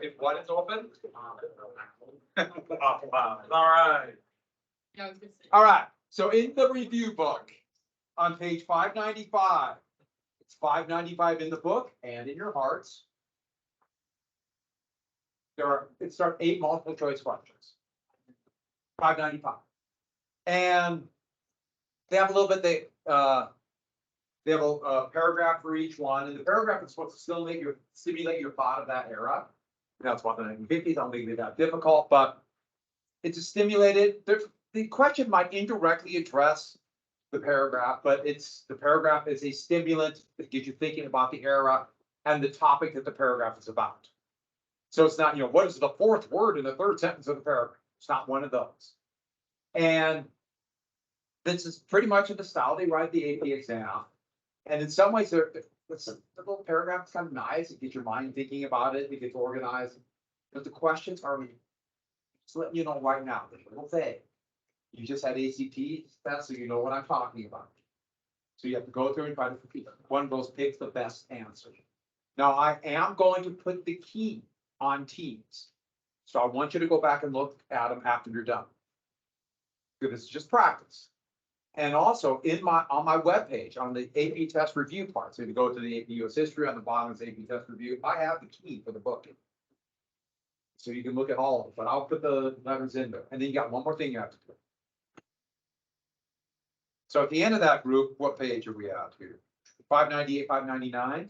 If what is open? All right. Yeah, I was gonna say. All right. So in the review book on page 595, it's 595 in the book and in your hearts. It starts 8 multiple choice questions. 595. And they have a little bit, they have a paragraph for each one, and the paragraph is supposed to stimulate your thought of that era. That's what the 1950s, I don't think they're that difficult, but it's a stimulated, the question might indirectly address the paragraph, but the paragraph is a stimulant that gets you thinking about the era and the topic that the paragraph is about. So it's not, what is the 4th word in the 3rd sentence of the paragraph? It's not one of those. And this is pretty much in the style they write the AP exam. And in some ways, the little paragraph is kind of nice. It gets your mind thinking about it. It gets organized. But the questions are, just letting you know right now, the little thing. You just had ACT test, so you know what I'm talking about. So you have to go through and try to repeat. One of those picks the best answer. Now, I am going to put the key on Teams. So I want you to go back and look at them after you're done. Because it's just practice. And also on my webpage, on the AP test review part, so if you go to the AP US history, on the bottom is AP test review, I have the key for the book. So you can look at all of it, but I'll put the letters in there. And then you got one more thing you have to do. So at the end of that group, what page are we at here? 598, 599.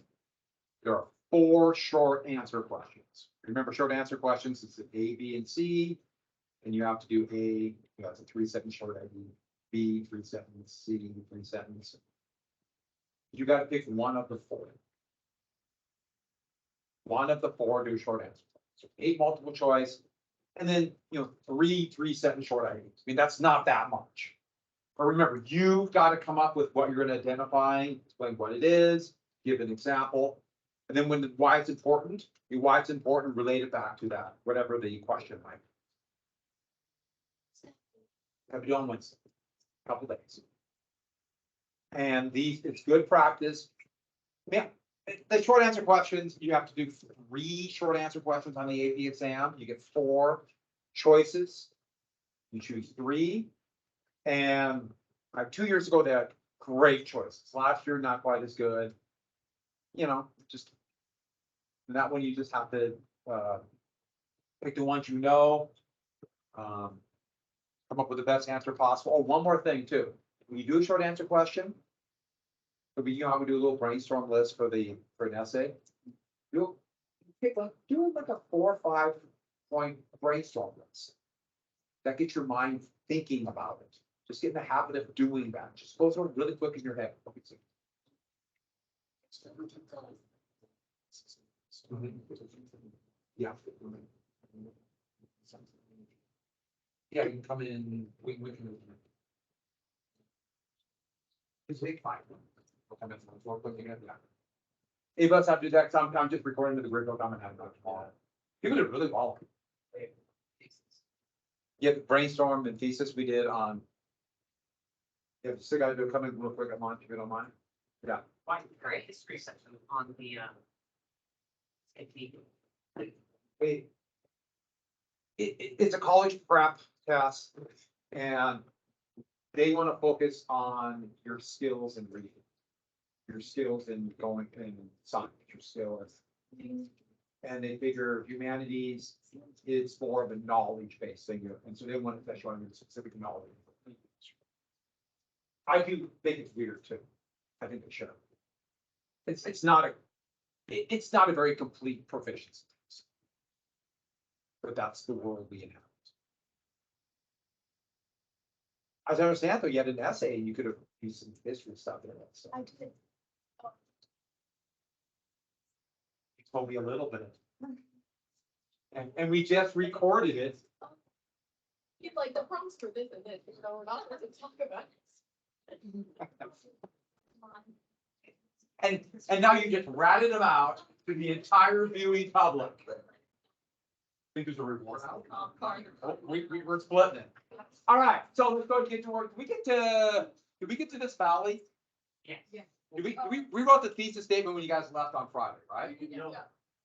There are 4 short answer questions. Remember short answer questions, it's an A, B, and C. And you have to do A, it's a 3-sentence short A, B, 3-sentence, C, 3-sentence. You got to pick one of the 4. One of the 4 do short answer. So 8 multiple choice, and then 3 3-sentence short items. I mean, that's not that much. But remember, you've got to come up with what you're going to identify, explain what it is, give an example, and then why it's important, relate it back to that, whatever the question might be. Have it on Wednesday, a couple days. And it's good practice. Yeah, the short answer questions, you have to do 3 short answer questions on the AP exam. You get 4 choices. You choose 3. And 2 years ago, they had great choices. Last year, not quite as good. Just that one, you just have to pick the ones you know. Come up with the best answer possible. Oh, one more thing too. When you do a short answer question, how we do a little brainstorm list for an essay. Do like a 4 or 5 point brainstorm list. That gets your mind thinking about it. Just get in the habit of doing that. Just go through it really quick in your head. Yeah. Yeah, you can come in. We can. It's big 5. We'll come in. We're looking at that. If us have to do that, I'm just recording to the grid. I'm having tomorrow. People did really well. Yeah, the brainstorm and thesis we did on. Yeah, still got to come in real quick. I'm on, if you don't mind. Yeah. Great history section on the it's a college prep test, and they want to focus on your skills in reading, your skills in going in science, your skills. And they figure humanities is more of a knowledge-based thing, and so they want to touch on specific knowledge. I do think it's weird too. I think it should. It's not a very complete proficiency, but that's the world we inhabit. As I understand, though, you had an essay, and you could have used some history stuff in it. So. I did. You told me a little bit, and we just recorded it. You'd like the prompts for this and this, we're not going to talk about it. And now you just ratted them out to the entire viewing public. I think there's a reward. We're splitting it. All right, so let's go get to work. Did we get to this valley? Yeah. We wrote the thesis statement when you guys left on Friday, right? Yeah.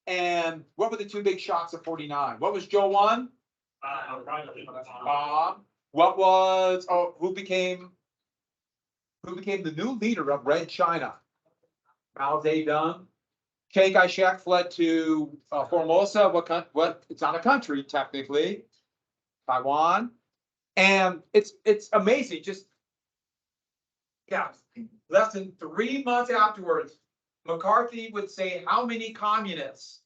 And what were the two big shocks of 49? What was Joe one? What was, who became the new leader of Red China? Mao Zedong. Chiang Kai-shek fled to Formosa. What? It's not a country technically. Taiwan. And it's amazing. Just yeah, less than 3 months afterwards, McCarthy would say, how many communists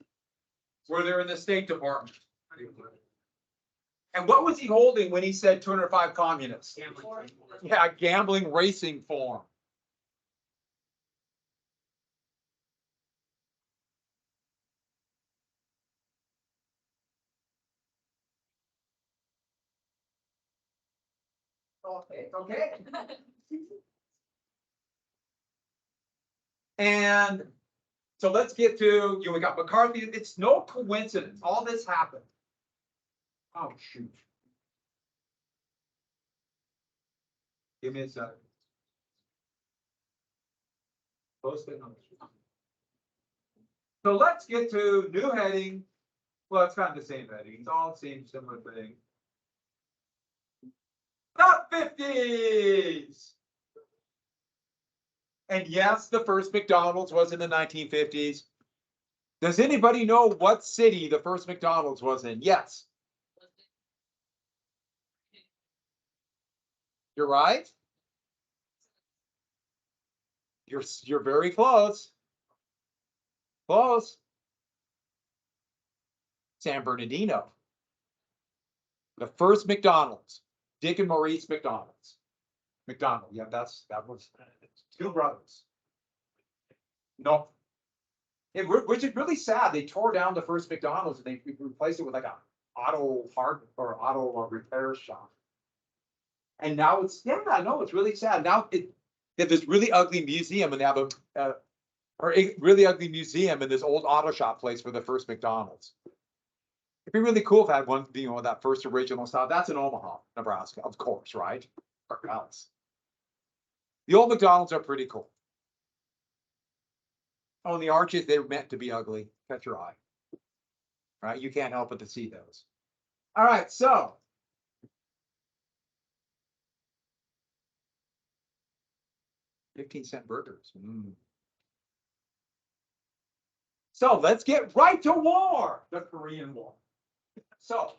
were there in the State Department? And what was he holding when he said 205 communists? Yeah, gambling racing form. Okay. And so let's get to, we got McCarthy. It's no coincidence. All this happened. Oh, shoot. Give me a second. Post it on. So let's get to new heading. Well, it's kind of the same heading. It's all the same similar thing. The 50s. And yes, the first McDonald's was in the 1950s. Does anybody know what city the first McDonald's was in? Yes. You're right. You're very close. Close. San Bernardino. The first McDonald's. Dick and Maurice McDonald's. McDonald. Yeah, that was two brothers. No. Which is really sad. They tore down the first McDonald's and they replaced it with like a auto repair shop. And now it's, yeah, I know, it's really sad. Now they have this really ugly museum and they have a really ugly museum in this old auto shop place for the first McDonald's. It'd be really cool if I had one, that first original style. That's in Omaha, Nebraska, of course, right? Or else. The old McDonald's are pretty cool. Oh, and the arches, they're meant to be ugly. Catch your eye. Right? You can't help but to see those. All right, so. $0.15 burgers. So let's get right to war, the Korean War. So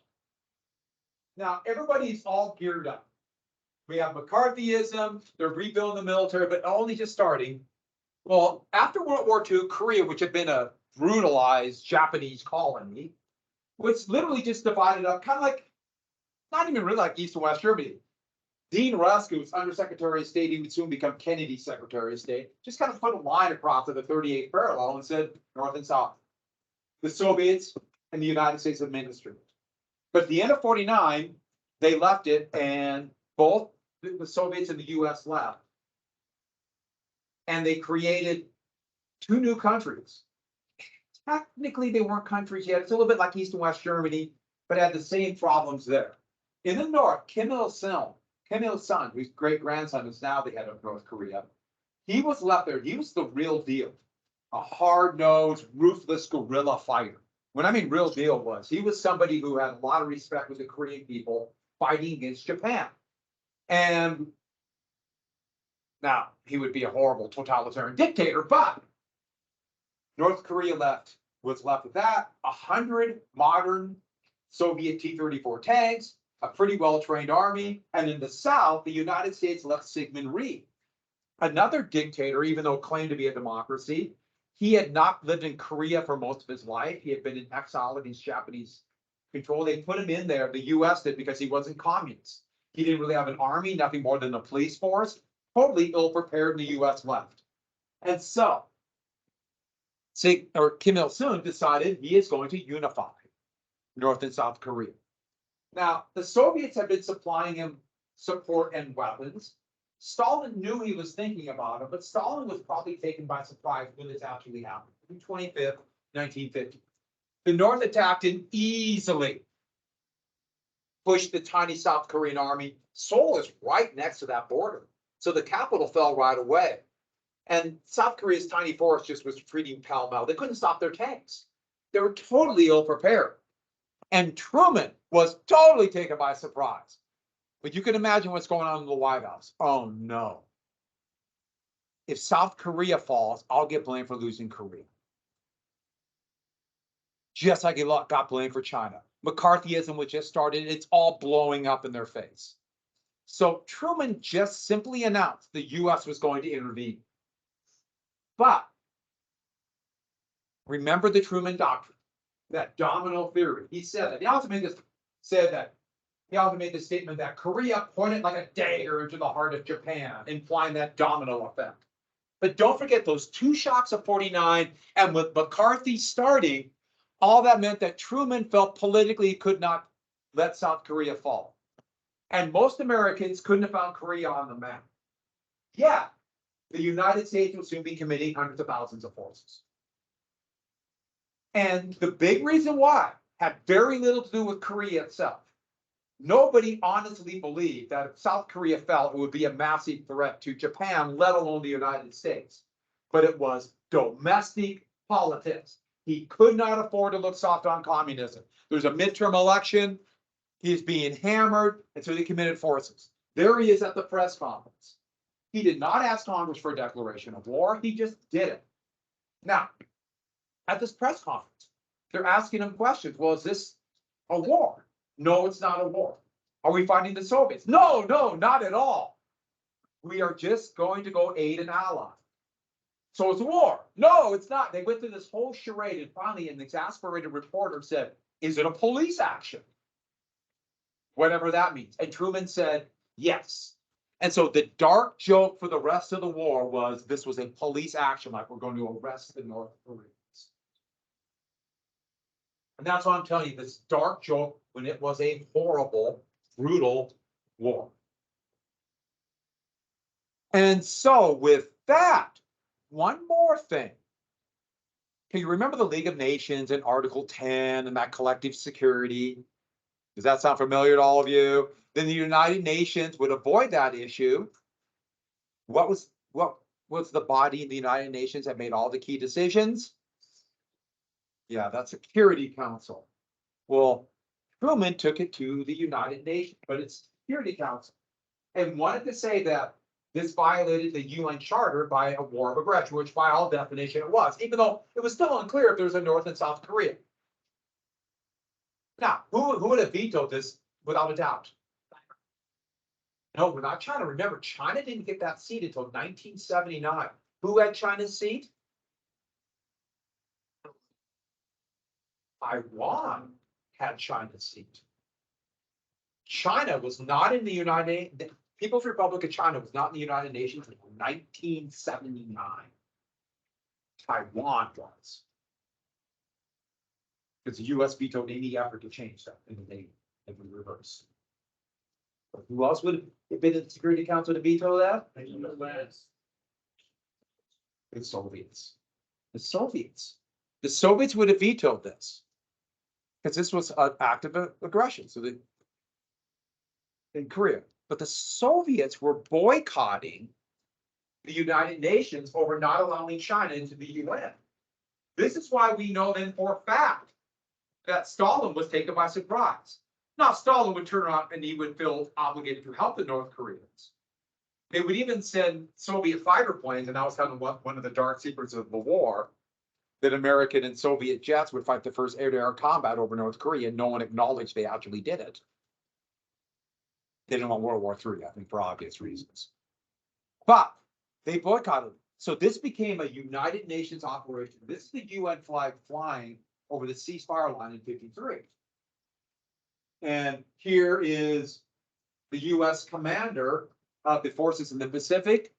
now everybody's all geared up. We have McCarthyism, they're rebuilding the military, but only just starting. Well, after World War II, Korea, which had been a brutalized Japanese colony, was literally just divided up, kind of like, not even really like East and West Germany. Dean Rusk, who was Undersecretary of State, he would soon become Kennedy's Secretary of State, just kind of put a line across to the 38th parallel and said North and South. The Soviets and the United States administered it. But at the end of 49, they left it, and both the Soviets and the US left. And they created two new countries. Technically, they weren't countries yet. It's a little bit like East and West Germany, but had the same problems there. In the north, Kim Il-sung, whose great-grandson is now the head of North Korea, he was left there. He was the real deal. A hard-nosed, ruthless guerrilla fighter. When I mean real deal he was somebody who had a lot of respect with the Korean people fighting against Japan. And now, he would be a horrible totalitarian dictator, but North Korea was left with that, 100 modern Soviet T-34 tanks, a pretty well-trained army, and in the South, the United States left Syngman Rhee, another dictator, even though claimed to be a democracy. He had not lived in Korea for most of his life. He had been in exile against Japanese control. They put him in there, the US did, because he wasn't communist. He didn't really have an army, nothing more than a police force. Totally ill-prepared, and the US left. And so, Kim Il-sung decided he is going to unify North and South Korea. Now, the Soviets had been supplying him support and weapons. Stalin knew he was thinking about it, but Stalin was probably taken by surprise when this actually happened. June 25th, 1950. The North attacked and easily pushed the tiny South Korean army. Seoul is right next to that border. So the capital fell right away. And South Korea's tiny force just was retreating pell-mell. They couldn't stop their tanks. They were totally ill-prepared. And Truman was totally taken by surprise. But you can imagine what's going on in the White House. Oh no. If South Korea falls, I'll get blamed for losing Korea. Just like he got blamed for China. McCarthyism was just started. It's all blowing up in their face. So Truman just simply announced the US was going to intervene. But remember the Truman Doctrine, that domino theory. He said that. He also made this statement that Korea pointed like a dagger into the heart of Japan, implying that domino effect. But don't forget those two shocks of 49, and with McCarthy starting, all that meant that Truman felt politically he could not let South Korea fall. And most Americans couldn't have found Korea on the map. Yeah, the United States will soon be committing hundreds of thousands of forces. And the big reason why had very little to do with Korea itself. Nobody honestly believed that if South Korea fell, it would be a massive threat to Japan, let alone the United States. But it was domestic politics. He could not afford to look soft on communism. There's a midterm election. He's being hammered, and so they committed forces. There he is at the press conference. He did not ask Congress for a declaration of war. He just did it. Now, at this press conference, they're asking him questions. Well, is this a war? No, it's not a war. Are we fighting the Soviets? No, not at all. We are just going to go aid an ally. So it's a war. No, it's not. They went through this whole charade, and finally an exasperated reporter said, is it a police action? Whatever that means. And Truman said, yes. And so the dark joke for the rest of the war was this was a police action, like we're going to arrest the North Koreans. And that's why I'm telling you this dark joke when it was a horrible, brutal war. And so with that, one more thing. Can you remember the League of Nations and Article 10 and that collective security? Does that sound familiar to all of you? Then the United Nations would avoid that issue. What was the body in the United Nations that made all the key decisions? Yeah, that's Security Council. Well, Truman took it to the United Nations, but it's Security Council, and wanted to say that this violated the UN Charter by a war of aggression, which by all definition it was, even though it was still unclear if there was a North and South Korea. Now, who would have vetoed this without a doubt? No, not China. Remember, China didn't get that seat until 1979. Who had China's seat? Taiwan had China's seat. China was not in the United People's Republic of China was not in the United Nations until 1979. Taiwan was. Because the US vetoed any effort to change that in the Navy and in reverse. But who else would have been in the Security Council to veto that? The Soviets. The Soviets. The Soviets would have vetoed this. Because this was an act of aggression. So in Korea. But the Soviets were boycotting the United Nations over not allowing China into the UN. This is why we know then for a fact that Stalin was taken by surprise. Now, Stalin would turn around and he would feel obligated to help the North Koreans. They would even send Soviet fighter planes, and that was kind of one of the dark secrets of the war, that American and Soviet jets would fight the first air-to-air combat over North Korea, and no one acknowledged they actually did it. They didn't want World War III, I think, for obvious reasons. But they boycotted. So this became a United Nations operation. This is the UN flag flying over the ceasefire line in 1953. And here is the US commander of the forces in the Pacific,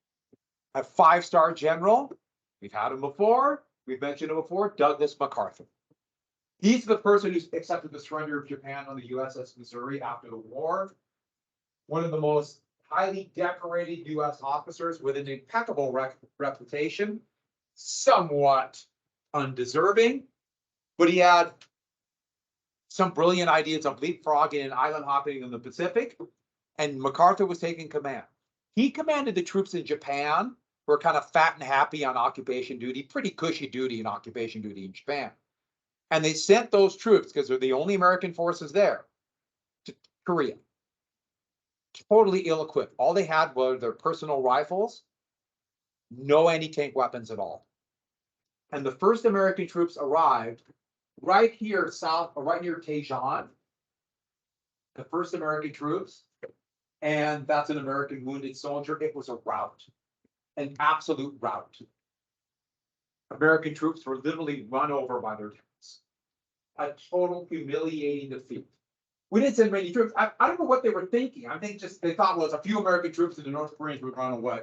a 5-star general. We've had him before. We've mentioned him before, Douglas MacArthur. He's the person who accepted the surrender of Japan on the USS Missouri after the war. One of the most highly decorated US officers with an impeccable reputation, somewhat undeserving, but he had some brilliant ideas of leapfrogging and island hopping in the Pacific, and MacArthur was taking command. He commanded the troops in Japan were kind of fat and happy on occupation duty, pretty cushy duty in occupation duty in Japan. And they sent those troops, because they're the only American forces there, to Korea. Totally ill-equipped. All they had were their personal rifles, no anti-tank weapons at all. And the first American troops arrived right here south, or right near Daejeon. The first American troops, and that's an American wounded soldier. It was a rout, an absolute rout. American troops were literally run over by their tanks. A total humiliating defeat. We didn't send many troops. I don't know what they were thinking. I think just they thought, well, it's a few American troops and the North Koreans would run away.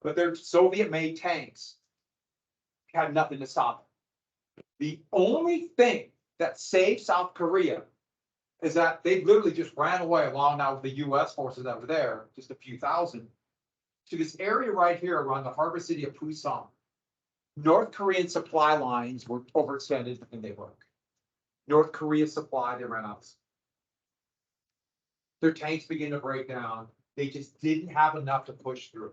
But their Soviet-made tanks had nothing to stop them. The only thing that saved South Korea is that they literally just ran away along now with the US forces that were there, just a few thousand, to this area right here around the harbor city of Pusan. North Korean supply lines were overextended and they broke. North Korea supply, they ran out. Their tanks began to break down. They just didn't have enough to push through.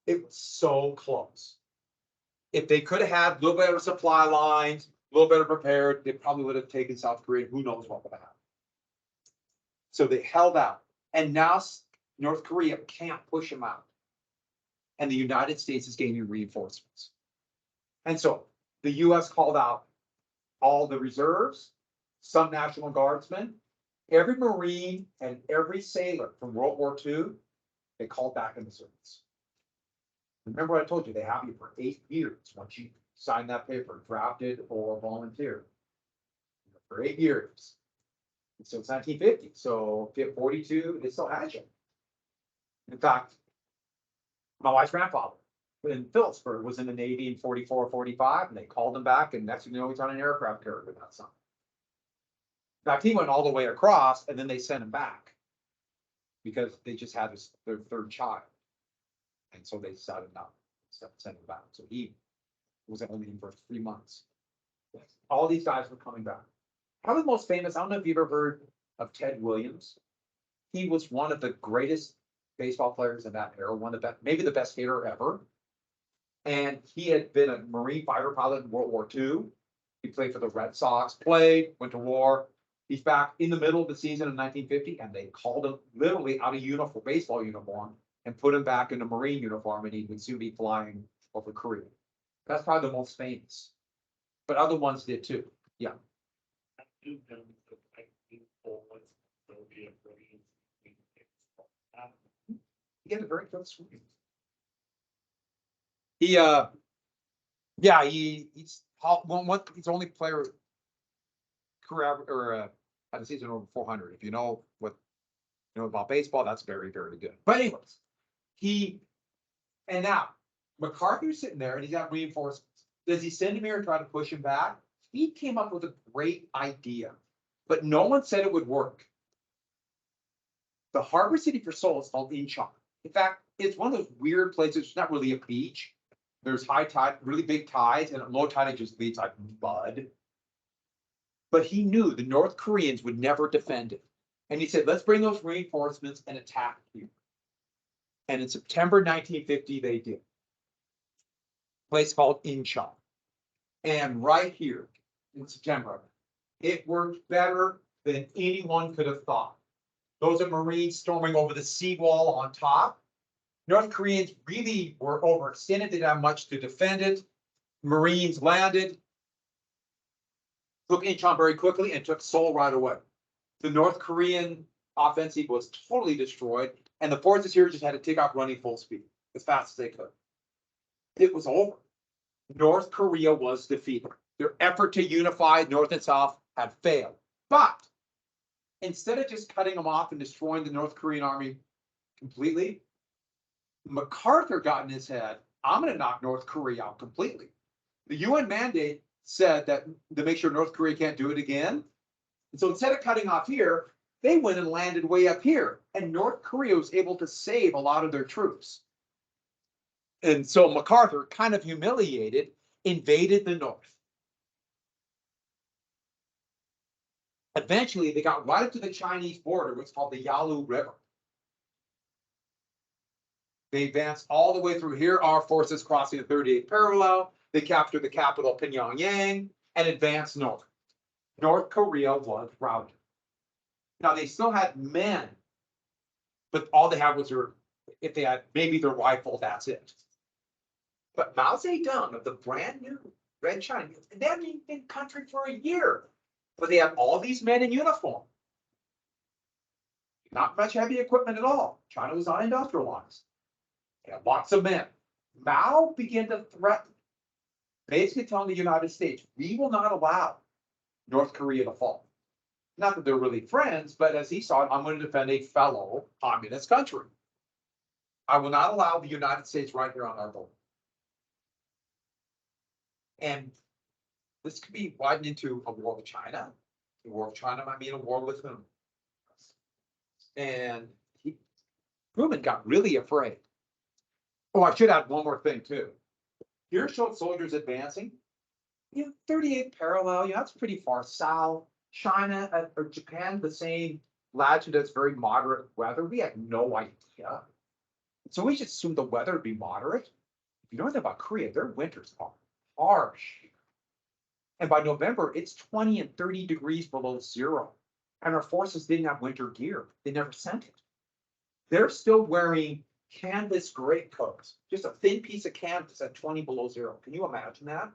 It was so close. If they could have had a little better supply lines, a little better prepared, they probably would have taken South Korea. Who knows what would have happened. So they held out. And now North Korea can't push them out. And the United States is gaining reinforcements. And so the US called out all the reserves, some National Guardsmen, every Marine and every sailor from World War II, they called back in the service. Remember I told you they have you for 8 years once you sign that paper, drafted or volunteer. For 8 years. So it's 1950. So if you have 42, they still had you. In fact, my wife's grandfather in Phillipsburg was in the Navy in 44 or 45, and they called him back, and next thing you know, he's on an aircraft carrier with that son. In fact, he went all the way across, and then they sent him back because they just had their third child. And so they decided not to send him back. So he was only in for 3 months. All these guys were coming back. Probably the most famous, I don't know if you've ever heard of Ted Williams. He was one of the greatest baseball players in that era, one of the best, maybe the best hitter ever. And he had been a Marine fighter pilot in World War II. He played for the Red Sox, went to war. He's back in the middle of the season in 1950, and they called him literally out of uniform, baseball uniform, and put him back in a Marine uniform, and he would soon be flying over Korea. That's probably the most famous. But other ones did too. Yeah. He had a very good swing. He's he's the only player career or had a season over 400. If you know what you know about baseball, that's very, very good. But anyways, and now MacArthur's sitting there and he's got reinforcements. Does he send him here and try to push him back? He came up with a great idea, but no one said it would work. The harbor city for Seoul is called Incheon. In fact, it's one of those weird places. It's not really a beach. There's high tide, really big tides, and at low tide it just leads like mud. But he knew the North Koreans would never defend it. And he said, let's bring those reinforcements and attack here. And in September 1950, they did. A place called Incheon. And right here in September, it worked better than anyone could have thought. Those are Marines storming over the seawall on top. North Koreans really were overextended, didn't have much to defend it. Marines landed, took Incheon very quickly, and took Seoul right away. The North Korean offensive was totally destroyed, and the forces here just had to take off running full speed as fast as they could. It was over. North Korea was defeated. Their effort to unify North and South had failed. But instead of just cutting them off and destroying the North Korean army completely, MacArthur got in his head, I'm going to knock North Korea out completely. The UN mandate said that to make sure North Korea can't do it again. And so instead of cutting off here, they went and landed way up here. And North Korea was able to save a lot of their troops. And so MacArthur, kind of humiliated, invaded the North. Eventually, they got right up to the Chinese border, what's called the Yalu River. They advance all the way through here. Our forces crossing the 38th parallel. They capture the capital Pyongyang and advance north. North Korea was routed. Now they still had men, but all they had was if they had maybe their rifle, that's it. But Mao Zedong of the brand new Red China, they hadn't even been in country for a year, but they had all these men in uniform. Not much heavy equipment at all. China was not industrialized. They had lots of men. Mao began to threaten, basically telling the United States, we will not allow North Korea to fall. Not that they're really friends, but as he saw it, I'm going to defend a fellow communist country. I will not allow the United States right here on our border. And this could be widened into a war with China. The war with China might mean a war with whom? And Truman got really afraid. Oh, I should add one more thing too. Here showed soldiers advancing. 38th parallel, that's pretty far south. China or Japan, the same latitude, that's very moderate weather. We had no idea. So we just assumed the weather would be moderate. If you know anything about Korea, their winters are harsh. And by November, it's 20 and 30 degrees below zero. And our forces didn't have winter gear. They never sent it. They're still wearing canvas greatcoats, just a thin piece of canvas at 20 below zero. Can you imagine that?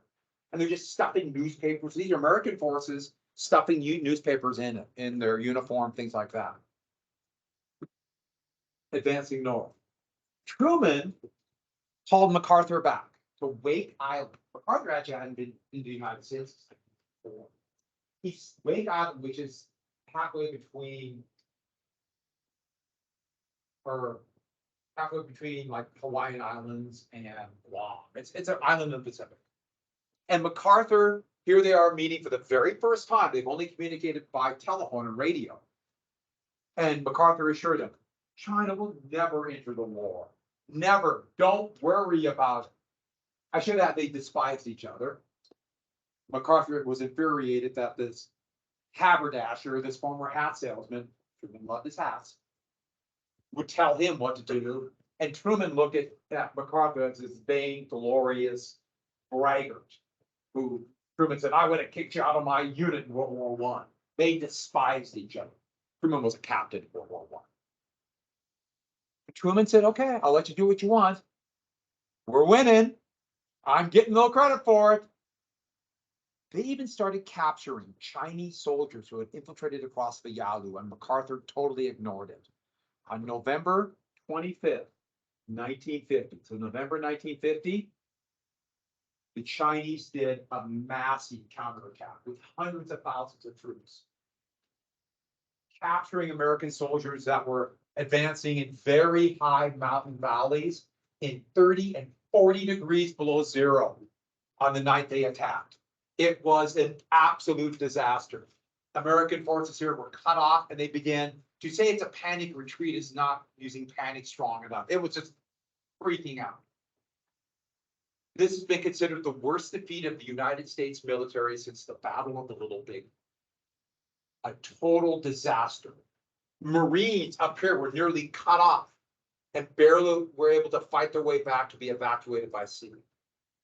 And they're just stuffing newspapers. These are American forces stuffing newspapers in their uniform, things like that. Advancing north. Truman called MacArthur back to Wake Island. MacArthur actually hadn't been in the United States before. He's Wake Island, which is halfway between like Hawaiian Islands and Guam. It's an island in the Pacific. And MacArthur, here they are meeting for the very first time. They've only communicated by telephone and radio. And MacArthur assured them, China will never enter the war. Never. Don't worry about it. I should add they despised each other. MacArthur was infuriated that this haberdasher, this former hat salesman, Truman loved his hats, would tell him what to do. And Truman looked at MacArthur as this vain, glorious braggart who Truman said, I would have kicked you out of my unit in World War I. They despised each other. Truman was a captain in World War I. Truman said, okay, I'll let you do what you want. We're winning. I'm getting no credit for it. They even started capturing Chinese soldiers who had infiltrated across the Yalu, and MacArthur totally ignored it. On November 25th, 1950, so November 1950, the Chinese did a massive counterattack with hundreds of thousands of troops, capturing American soldiers that were advancing in very high mountain valleys in 30 and 40 degrees below zero on the night they attacked. It was an absolute disaster. American forces here were cut off, and they began to say it's a panic retreat is not using panic strong enough. It was just freaking out. This has been considered the worst defeat of the United States military since the Battle of the Little Big. A total disaster. Marines up here were nearly cut off and barely were able to fight their way back to be evacuated by sea.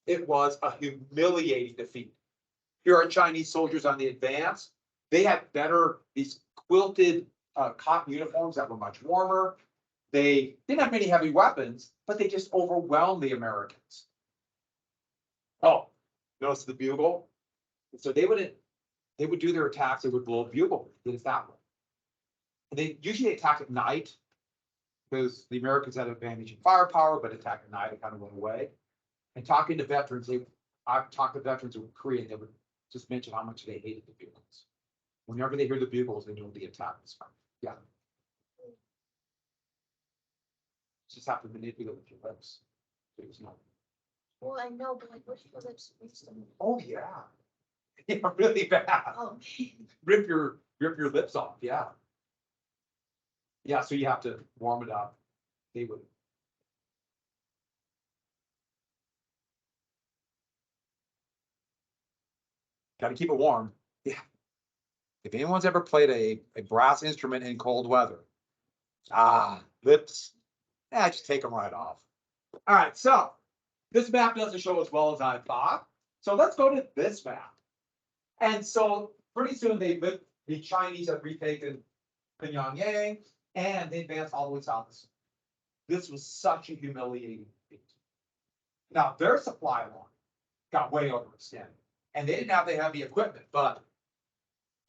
It was a humiliating defeat. Here are Chinese soldiers on the advance. They had these quilted cotton uniforms that were much warmer. They didn't have many heavy weapons, but they just overwhelmed the Americans. Oh, notice the bugle? So they would do their attacks, they would blow a bugle. Did it that way. And they usually attack at night because the Americans had an advantage in firepower, but attack at night, it kind of went away. And talking to veterans, I've talked to veterans of Korea, they would just mention how much they hated the bugles. Whenever they hear the bugles, they know the attack is coming. Yeah. Just have to manipulate your lips. There's no. Well, I know, but like, what if your lips reach them? Oh yeah. Yeah, really bad. Oh, Rip your lips off. Yeah. Yeah, so you have to warm it up. They would. Got to keep it warm. Yeah. If anyone's ever played a brass instrument in cold weather, lips Just take them right off. All right, so this map doesn't show as well as I thought. So let's go to this map. And so pretty soon the Chinese have retaken Pyongyang and they advanced all the way south. This was such a humiliating feat. Now their supply line got way overextended and they didn't have the heavy equipment, but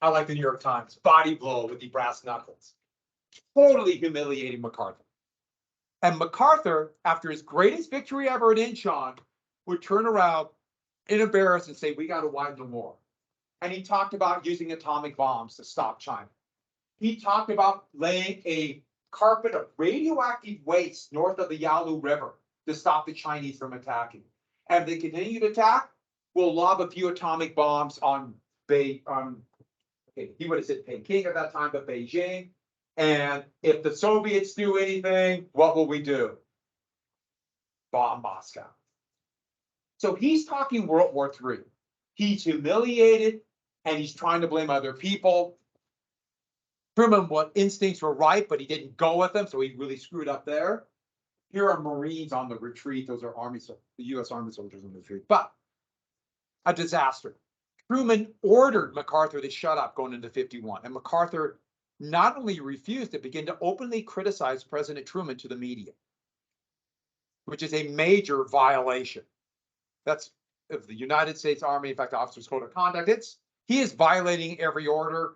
I like the New York Times body blow with the brass knuckles. Totally humiliating MacArthur. And MacArthur, after his greatest victory ever at Incheon, would turn around in embarrassed and say, we got to widen the war. And he talked about using atomic bombs to stop China. He talked about laying a carpet of radioactive waste north of the Yalu River to stop the Chinese from attacking. And if they continue to attack, we'll lob a few atomic bombs on he would have said Peking at that time, but Beijing. And if the Soviets do anything, what will we do? Bomb Moscow. So he's talking World War III. He's humiliated and he's trying to blame other people. Truman, what instincts were right, but he didn't go with them, so he really screwed up there. Here are Marines on the retreat. Those are the US Army soldiers on the retreat. But a disaster. Truman ordered MacArthur to shut up going into 51. And MacArthur not only refused to begin to openly criticize President Truman to the media, which is a major violation. That's of the United States Army, in fact, the Officers' Code of Conduct. He is violating every order.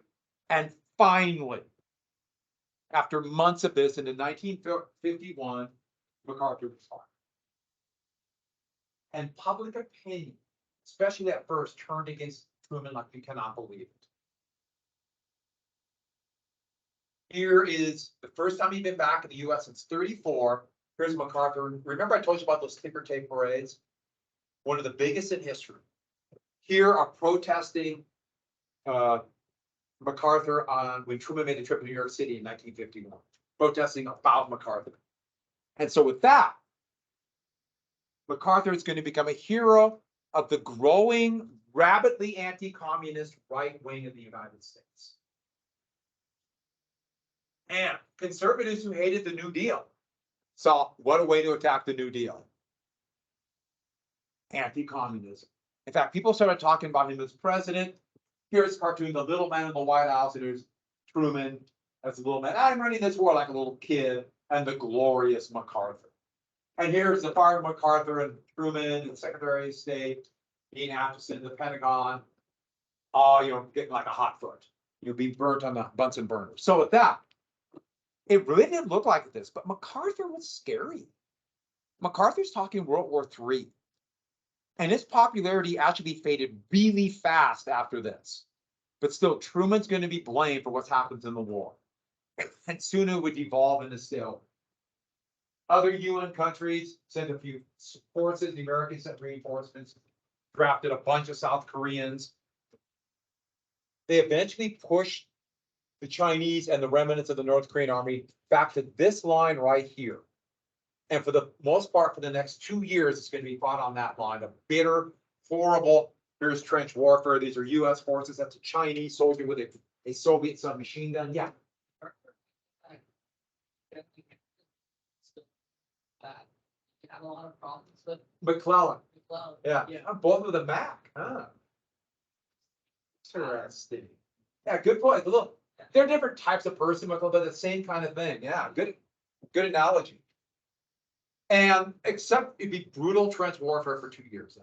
And finally, after months of this, in 1951, MacArthur was fired. And public opinion, especially at first, turned against Truman like you cannot believe it. Here is the first time he'd been back in the US since 34. Here's MacArthur. Remember I told you about those ticker tape parades? One of the biggest in history. Here are protesting MacArthur when Truman made the trip to New York City in 1951, protesting about MacArthur. And so with that, MacArthur is going to become a hero of the growing, rabidly anti-communist right wing of the United States. And conservatives who hated the New Deal saw what a way to attack the New Deal. Anti-communism. In fact, people started talking about him as president. Here's a cartoon, the little man in the White House, and there's Truman as a little man. I'm running this war like a little kid, and the glorious MacArthur. And here's the fire of MacArthur and Truman and Secretary of State, Dean Acheson, the Pentagon, getting like a hot foot. You'll be burnt on the Bunsen burner. So with that, it really didn't look like this, but MacArthur was scary. MacArthur's talking World War III. And his popularity actually faded really fast after this. But still, Truman's going to be blamed for what's happened in the war. And soon it would evolve into still. Other UN countries sent a few forces. The Americans sent reinforcements, drafted a bunch of South Koreans. They eventually pushed the Chinese and the remnants of the North Korean army back to this line right here. And for the most part, for the next 2 years, it's going to be fought on that line. A bitter, horrible, here's trench warfare. These are US forces. That's a Chinese soldier with a Soviet submachine gun. Yeah. You have a lot of problems with McClellan. McClellan. Yeah. Both with a Mac. Huh. Interesting. Yeah, good point. Look, they're different types of person, but the same kind of thing. Yeah, good analogy. And except it'd be brutal trench warfare for 2 years.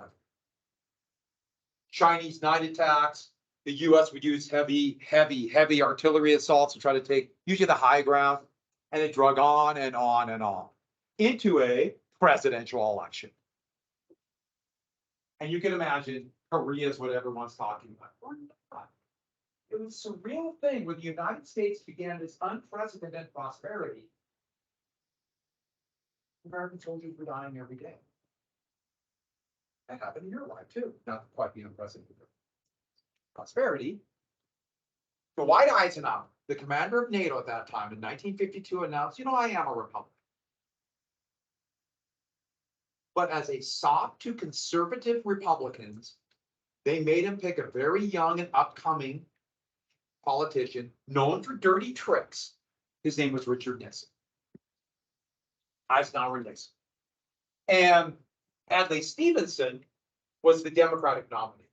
Chinese night attacks. The US would use heavy artillery assaults to try to take usually the high ground. And it drug on and on and on into a presidential election. And you can imagine Korea is what everyone's talking about. Or not. It was a surreal thing when the United States began this unprecedented prosperity. American soldiers were dying every day. That happened in your life too. Not quite the unprecedented prosperity. Dwight Eisenhower, the commander of NATO at that time in 1952, announced, I am a Republican. But as a sop to conservative Republicans, they made him pick a very young and upcoming politician known for dirty tricks. His name was Richard Nixon. Eisenhower and Nixon. And Adlai Stevenson was the Democratic nominee.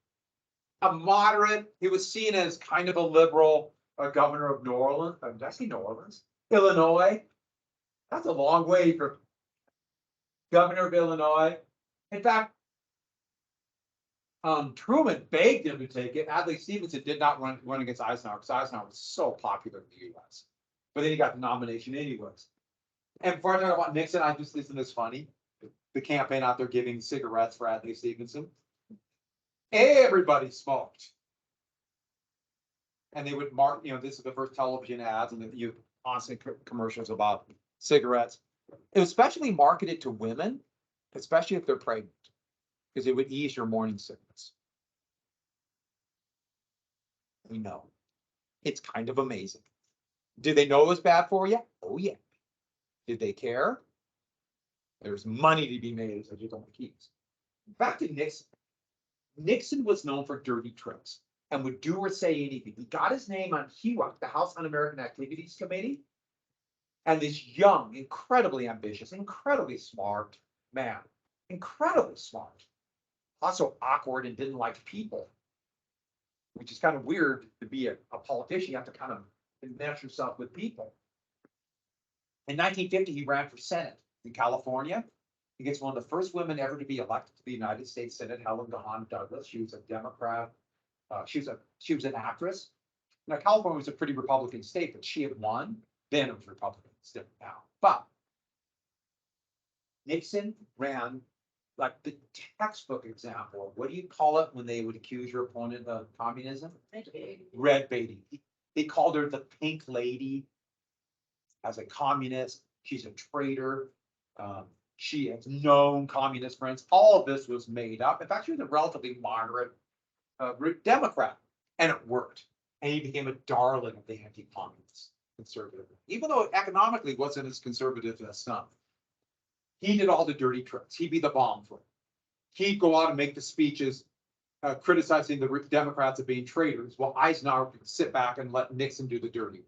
A moderate, he was seen as kind of a liberal governor of New Orleans. Did I say New Orleans? Illinois. That's a long way from governor of Illinois. In fact, Truman begged him to take it. Adlai Stevenson did not run against Eisenhower because Eisenhower was so popular in the US. But then he got the nomination anyways. And before I talk about Nixon, I just listen this funny. The campaign out there giving cigarettes for Adlai Stevenson. Everybody smoked. And they would mark, this is the first television ads and you constant commercials about cigarettes. It was especially marketed to women, especially if they're pregnant, because it would ease your morning sickness. We know. It's kind of amazing. Did they know it was bad for you? Oh, yeah. Did they care? There's money to be made, so just don't keep. Back to Nixon. Nixon was known for dirty tricks and would do or say anything. He got his name on HUAC, the House Un-American Activities Committee. And this young, incredibly ambitious, incredibly smart man, incredibly smart, also awkward and didn't like people, which is kind of weird to be a politician. You have to kind of mesh yourself with people. In 1950, he ran for Senate in California. He gets one of the first women ever to be elected to the United States Senate, Helen Gahan Douglas. She was a Democrat. She was an actress. Now, California was a pretty Republican state, but she had won. Then it was Republican. It's different now. But Nixon ran like the textbook example of what do you call it when they would accuse your opponent of communism? Red baiting. They called her the pink lady as a communist. She's a traitor. She has known communist friends. All of this was made up. In fact, she was a relatively moderate Democrat, and it worked. And he became a darling of the anti-communist conservative, even though economically wasn't as conservative as some. He did all the dirty tricks. He'd be the bomb for it. He'd go out and make the speeches criticizing the Democrats of being traitors, while Eisenhower could sit back and let Nixon do the dirty work.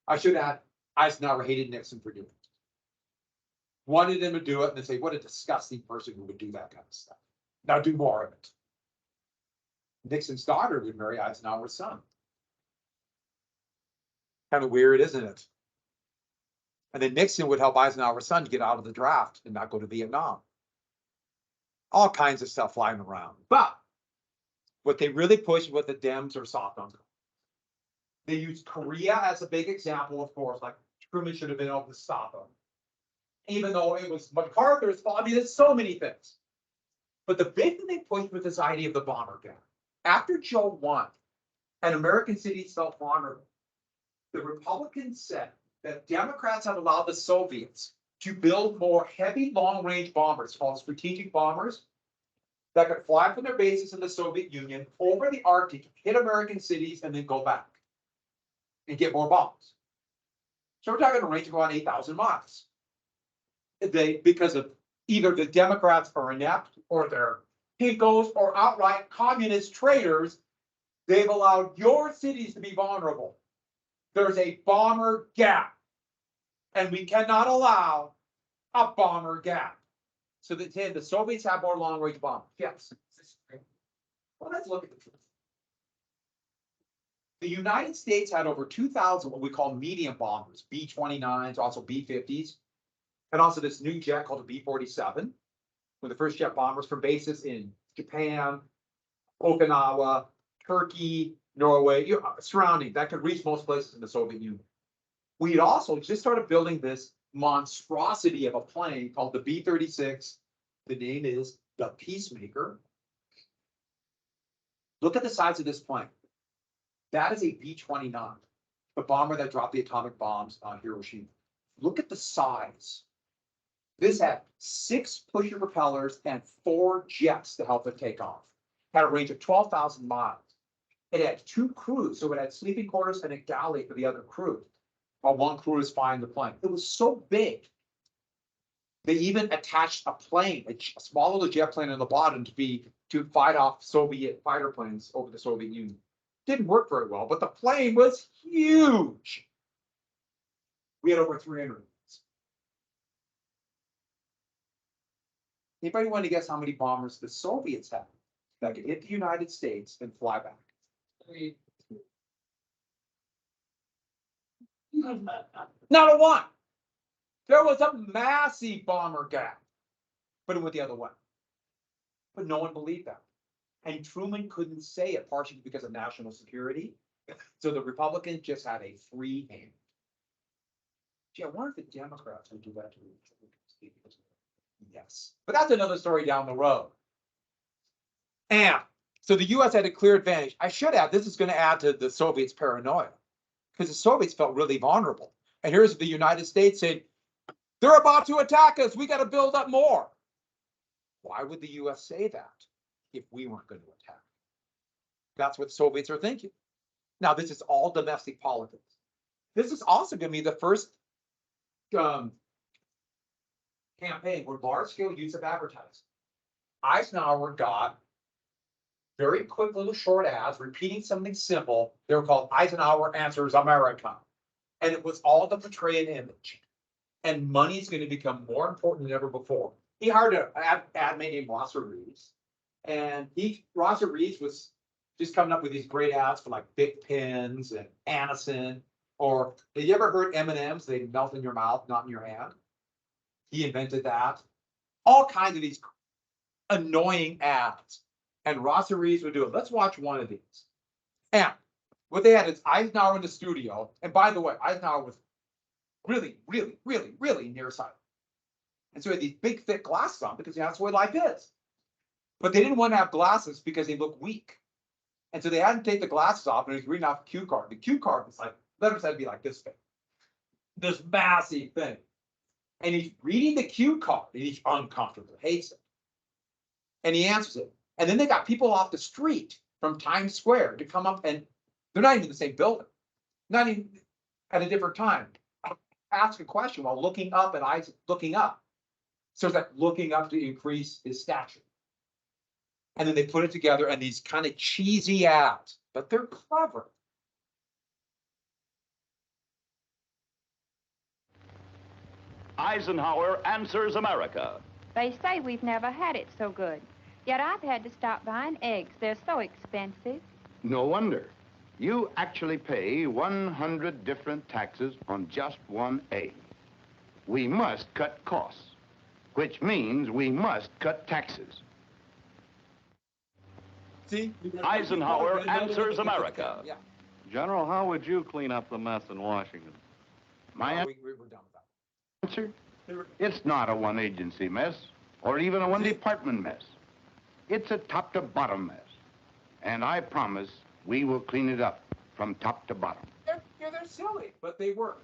I should add, Eisenhower hated Nixon for doing it. Wanted him to do it, and then say, what a disgusting person who would do that kind of stuff. Now do more of it. Nixon's daughter would marry Eisenhower's son. Kind of weird, isn't it? And then Nixon would help Eisenhower's son to get out of the draft and not go to Vietnam. All kinds of stuff flying around. But what they really pushed, what the Dems are soft on. They used Korea as a big example, of course, like Truman should have been able to stop them. Even though it was MacArthur's fault. I mean, there's so many things. But the big thing they pushed was this idea of the bomber gap. After Joe won and American cities felt vulnerable, the Republicans said that Democrats had allowed the Soviets to build more heavy long-range bombers called strategic bombers that could fly from their bases in the Soviet Union over the Arctic, hit American cities, and then go back and get more bombs. So we're talking a range of around 8,000 miles. Because of either the Democrats are inept or they're pinkos or outright communist traitors, they've allowed your cities to be vulnerable. There's a bomber gap, and we cannot allow a bomber gap. So the Soviets have more long-range bombers. Yes. Well, let's look at the truth. The United States had over 2,000 what we call medium bombers, B-29s, also B-50s, and also this new jet called a B-47, with the first jet bombers from bases in Japan, Okinawa, Turkey, Norway, surrounding, that could reach most places in the Soviet Union. We had also just started building this monstrosity of a plane called the B-36. The name is the Peacemaker. Look at the size of this plane. That is a B-29, the bomber that dropped the atomic bombs on Hiroshima. Look at the size. This had 6 pusher propellers and 4 jets to help it take off. Had a range of 12,000 miles. It had 2 crews, so it had sleeping quarters and a galley for the other crew, while one crew is flying the plane. It was so big. They even attached a plane, a small little jet plane on the bottom to fight off Soviet fighter planes over the Soviet Union. Didn't work very well, but the plane was huge. We had over 300. Anybody want to guess how many bombers the Soviets had that could hit the United States and fly back? Not a one. There was a massive bomber gap, but it went the other way. But no one believed that. And Truman couldn't say it, partially because of national security. So the Republicans just had a free hand. Gee, I wonder if the Democrats would do that to the Republicans. Yes, but that's another story down the road. And so the US had a clear advantage. I should add, this is going to add to the Soviets' paranoia, because the Soviets felt really vulnerable. And here's the United States saying, they're about to attack us. We got to build up more. Why would the US say that if we weren't going to attack? That's what the Soviets are thinking. Now, this is all domestic politics. This is also going to be the first campaign where large-scale use of advertising. Eisenhower got very quick little short ads repeating something simple. They were called Eisenhower Answers America. And it was all to portray an image. And money is going to become more important than ever before. He hired an ad man named Rosser Reeves. And Rosser Reeves was just coming up with these great ads for like Bic pens and Anacin. Or have you ever heard M&Ms? They melt in your mouth, not in your hand. He invented that. All kinds of these annoying ads. And Rosser Reeves would do it. Let's watch one of these. And what they had is Eisenhower in the studio. And by the way, Eisenhower was really, really, really, really nearsighted. And so he had these big, thick glasses on because that's the way life is. But they didn't want to have glasses because they looked weak. And so they had to take the glasses off, and he was reading off a cue card. The cue card was like, letters had to be like this big. This massive thing. And he's reading the cue card, and he's uncomfortable, hates it. And he answers it. And then they got people off the street from Times Square to come up, and they're not even in the same building, not even at a different time. Ask a question while looking up, and eyes looking up. So it's like looking up to increase his stature. And then they put it together, and these kind of cheesy ads, but they're clever. Eisenhower Answers America. They say we've never had it so good. Yet I've had to stop buying eggs. They're so expensive. No wonder. You actually pay 100 different taxes on just one egg. We must cut costs, which means we must cut taxes. See? Eisenhower Answers America. Yeah. General, how would you clean up the mess in Washington? My We were done with that. answer? It's not a one-agency mess, or even a one-department mess. It's a top-to-bottom mess. And I promise we will clean it up from top to bottom. They're silly, but they work.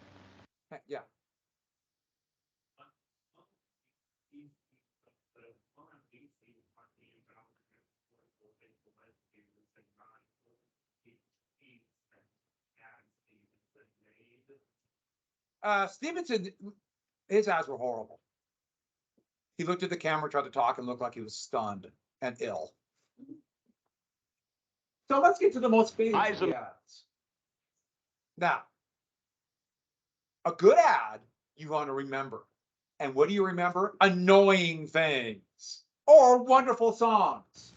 Yeah. Stevenson, his ads were horrible. He looked at the camera, tried to talk, and looked like he was stunned and ill. So let's get to the most famous ads. Now, a good ad you want to remember. And what do you remember? Annoying things or wonderful songs.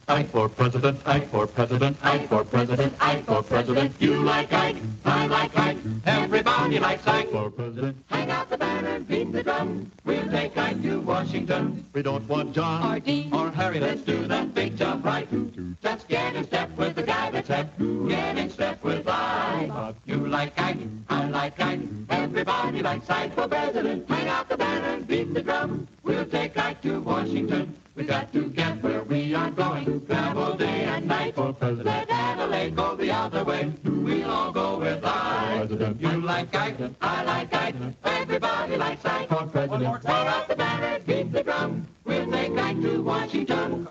Ike for president, Ike for president, Ike for president, Ike for president. You like Ike, I like Ike, everybody likes Ike for president. Hang out the banner, beat the drum, we'll take Ike to Washington. We don't want John or Dean or Harry, let's do that big job right. Let's get in step with the guy that's hep, get in step with Ike. You like Ike, I like Ike, everybody likes Ike for president. Hang out the banner, beat the drum, we'll take Ike to Washington. We got to get where we are going, travel day and night for president. Let Adelaide go the other way, we'll all go with Ike. You like Ike, I like Ike, everybody likes Ike for president. Hang out the banner, beat the drum, we'll take Ike to Washington.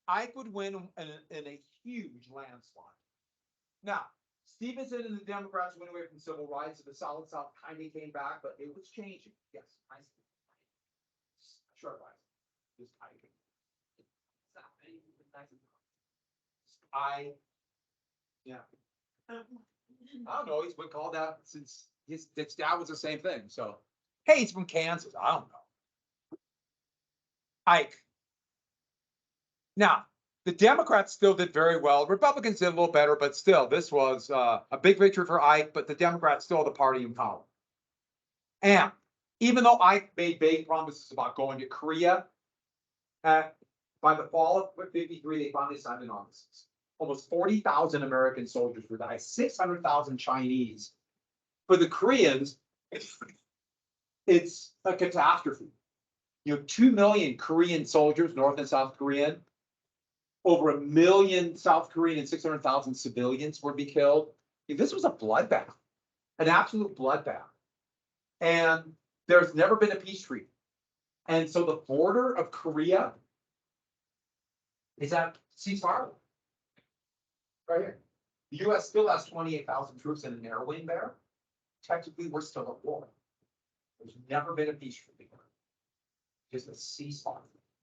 Ike would win in a huge landslide. Now, Stevenson and the Democrats went away from civil rights, and the Solid South kind of came back, but it was changing. Yes, I see. Short rise. Just Ike. Yeah. I don't know. He's been called that since his dad was the same thing, so, hey, he's from Kansas, I don't know. Ike. Now, the Democrats still did very well. Republicans did a little better, but still, this was a big victory for Ike, but the Democrats still the party in power. And even though Ike made vague promises about going to Korea, by the fall of 53, they finally signed an armistice. Almost 40,000 American soldiers were died, 600,000 Chinese. For the Koreans, it's a catastrophe. You have 2 million Korean soldiers, North and South Korean. Over 1 million South Korean and 600,000 civilians would be killed. This was a bloodbath, an absolute bloodbath. And there's never been a peace treaty. And so the border of Korea is at ceasefire. Right here. The US still has 28,000 troops in an air wing there. Technically, we're still at war. There's never been a peace treaty. Just a ceasefire.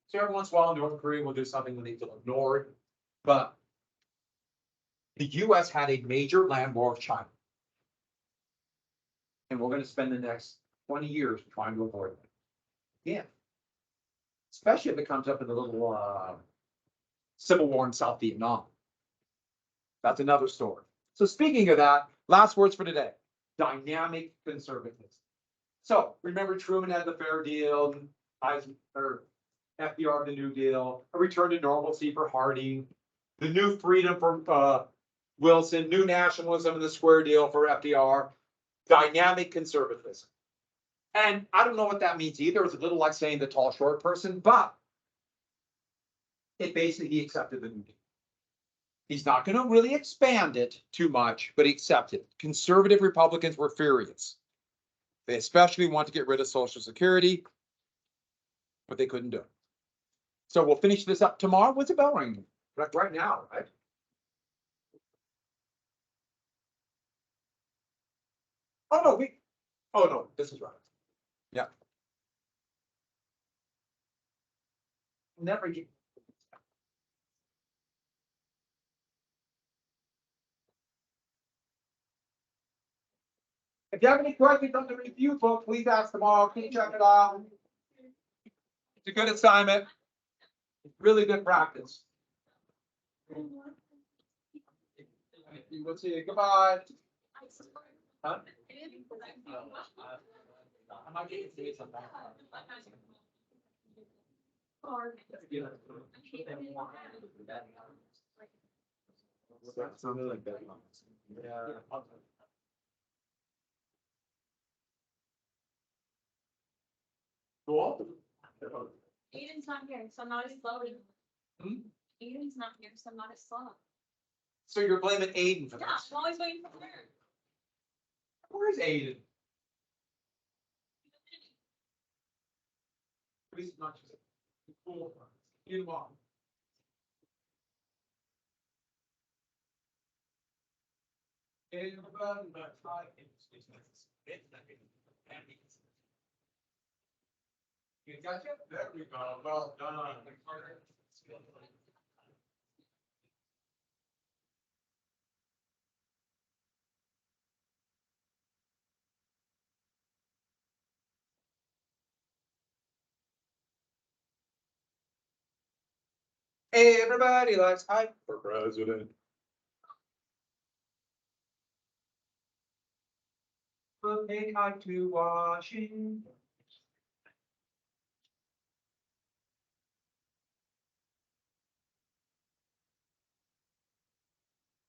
So every once in a while, North Korea will do something when they feel ignored. But the US had a major land war with China. And we're going to spend the next 20 years trying to avoid it. Yeah. Especially if it comes up in the little civil war in South Vietnam. That's another story. So speaking of that, last words for today. Dynamic conservatism. So remember Truman had the fair deal, FDR the New Deal, a return to normalcy for Harding, the new freedom for Wilson, new nationalism and the square deal for FDR, dynamic conservatism. And I don't know what that means either. It's a little like saying the tall, short person, but it basically accepted the New Deal. He's not going to really expand it too much, but he accepted it. Conservative Republicans were furious. They especially want to get rid of Social Security, but they couldn't do it. So we'll finish this up tomorrow. What's the bell ringing? Right now, right? Oh no, this is right. Yeah. Never get. If you have any questions on the review book, please ask tomorrow. Can you check it out? It's a good assignment. Really good practice. We'll see you. Goodbye. Huh? I might get to say something. Something like that. Yeah. Cool. Aiden's not here, so I'm not as slow. Hmm? Aiden's not here, so I'm not as slow. So you're blaming Aiden for Yeah, this? I'm always waiting for her. Where's Aiden? Please not just cool. Get him off. You got it? There we go. Well done. Everybody likes hype for president. But take hype to Washington.